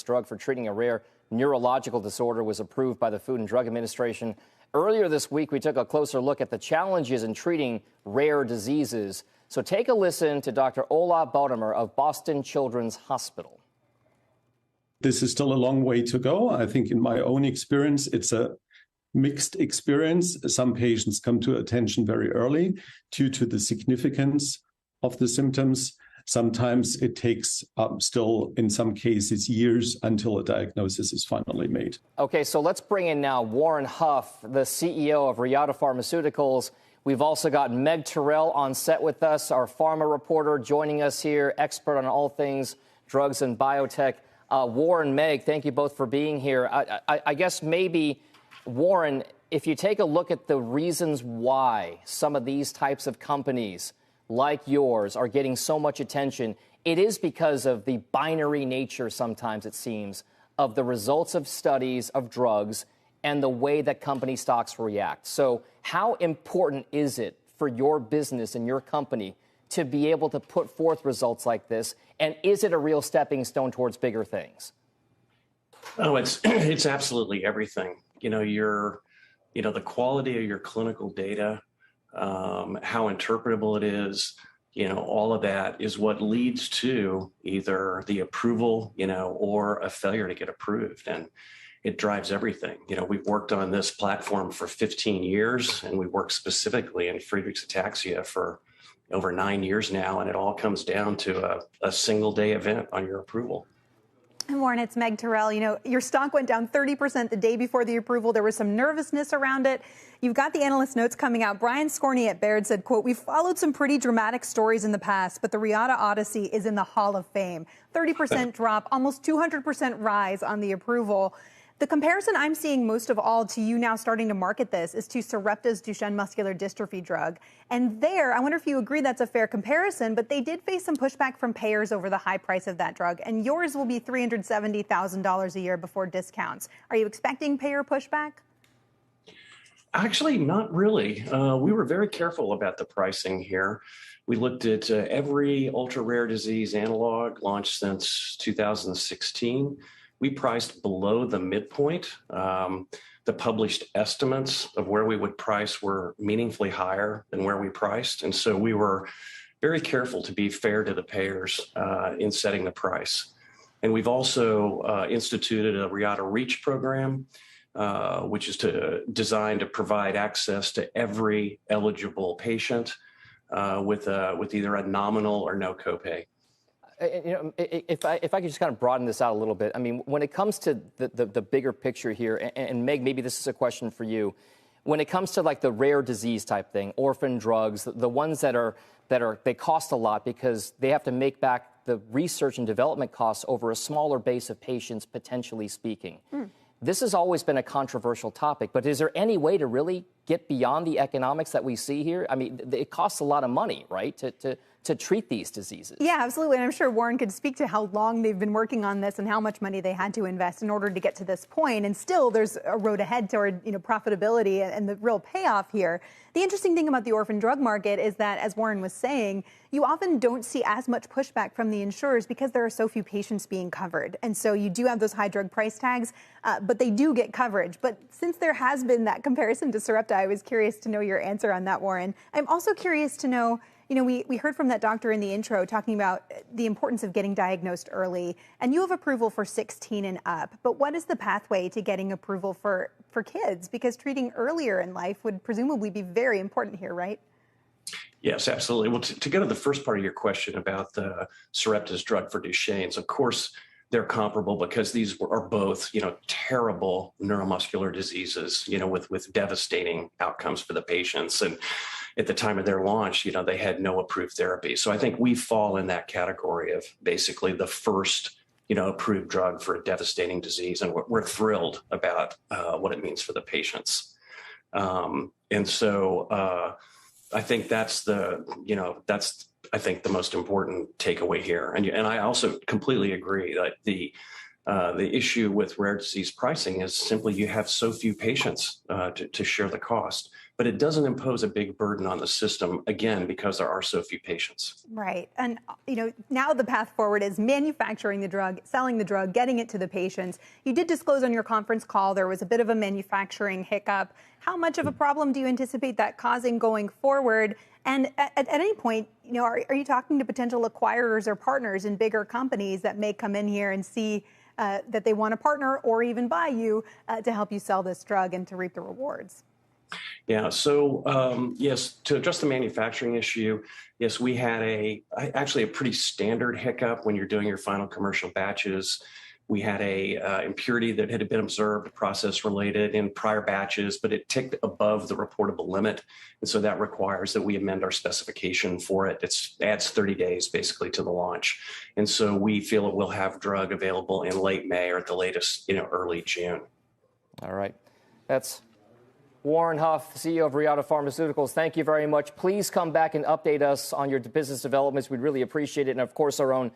drug for treating a rare neurological disorder was approved by the Food and Drug Administration. Earlier this week, we took a closer look at the challenges in treating rare diseases. So take a listen to Dr. Ola Bodemer of Boston Children's Hospital. This is still a long way to go. I think in my own experience, it's a mixed experience. Some patients come to attention very early due to the significance of the symptoms. Sometimes it takes still, in some cases, years until a diagnosis is finally made. Okay, so let's bring in now Warren Huff, the CEO of RETA Pharmaceuticals. We've also got Meg Terrell on set with us, our pharma reporter, joining us here, expert on all things drugs and biotech. Warren, Meg, thank you both for being here. I guess maybe, Warren, if you take a look at the reasons why some of these types of companies like yours are getting so much attention, it is because of the binary nature, sometimes it seems, of the results of studies of drugs and the way that company stocks react. So how important is it for your business and your company to be able to put forth results like this? And is it a real stepping stone towards bigger things? Oh, it's absolutely everything. The quality of your clinical data, how interpretable it is, all of that is what leads to either the approval, or a failure to get approved. And it drives everything. We've worked on this platform for 15 years, and we worked specifically in Friedreich's ataxia for over 9 years now. And it all comes down to a single day event on your approval. And Warren, it's Meg Terrell. Your stock went down 30% the day before the approval. There was some nervousness around it. You've got the analyst notes coming out. Brian Scorney at Baird said, quote, "We've followed some pretty dramatic stories in the past, but the RETA Odyssey is in the Hall of Fame." 30% drop, almost 200% rise on the approval. The comparison I'm seeing most of all to you now starting to market this is to Sarepta's Duchenne muscular dystrophy drug. And there, I wonder if you agree that's a fair comparison, but they did face some pushback from payers over the high price of that drug. And yours will be $370,000 a year before discounts. Are you expecting payer pushback? Actually, not really. We were very careful about the pricing here. We looked at every ultra-rare disease analog launched since 2016. We priced below the midpoint. The published estimates of where we would price were meaningfully higher than where we priced. And so we were very careful to be fair to the payers in setting the price. And we've also instituted a RETA REACH program, which is designed to provide access to every eligible patient with either a nominal or no copay. If I could just kind of broaden this out a little bit, I mean, when it comes to the bigger picture here, and Meg, maybe this is a question for you. When it comes to like the rare disease type thing, orphan drugs, the ones they cost a lot because they have to make back the research and development costs over a smaller base of patients, potentially speaking. This has always been a controversial topic, but is there any way to really get beyond the economics that we see here? I mean, it costs a lot of money, right, to treat these diseases. Yeah, absolutely. And I'm sure Warren could speak to how long they've been working on this and how much money they had to invest in order to get to this point. And still, there's a road ahead toward profitability and the real payoff here. The interesting thing about the orphan drug market is that, as Warren was saying, you often don't see as much pushback from the insurers because there are so few patients being covered. And so you do have those high drug price tags, but they do get coverage. But since there has been that comparison to Sarepta, I was curious to know your answer on that, Warren. I'm also curious to know, we heard from that doctor in the intro talking about the importance of getting diagnosed early, and you have approval for 16 and up. But what is the pathway to getting approval for kids? Because treating earlier in life would presumably be very important here, right? Yes, absolutely. Well, to go to the first part of your question about the Sarepta's drug for Duchenne's, of course, they're comparable because these are both, terrible neuromuscular diseases, with devastating outcomes for the patients. And at the time of their launch, they had no approved therapy. So I think we fall in that category of basically the first, approved drug for a devastating disease. And we're thrilled about what it means for the patients. And so I think that's the most important takeaway here. And I also completely agree that the issue with rare disease pricing is simply you have so few patients to share the cost. but it doesn't impose a big burden on the system, again, because there are so few patients. Right. And, now the path forward is manufacturing the drug, selling the drug, getting it to the patients. You did disclose on your conference call there was a bit of a manufacturing hiccup. How much of a problem do you anticipate that causing going forward? And at any point, are you talking to potential acquirers or partners in bigger companies that may come in here and see that they want to partner or even buy you to help you sell this drug and to reap the rewards? Yeah. So, yes, to address the manufacturing issue, yes, we had actually a pretty standard hiccup when you're doing your final commercial batches. We had a impurity that had been observed, process related in prior batches, but it ticked above the reportable limit. And so that requires that we amend our specification for it. It adds 30 days basically to the launch. And so we feel it will have drug available in late May or at the latest, early June. All right. That's Warren Huff, CEO of RETA Pharmaceuticals. Thank you very much. Please come back and update us on your business developments. We'd really appreciate it. And of course, our own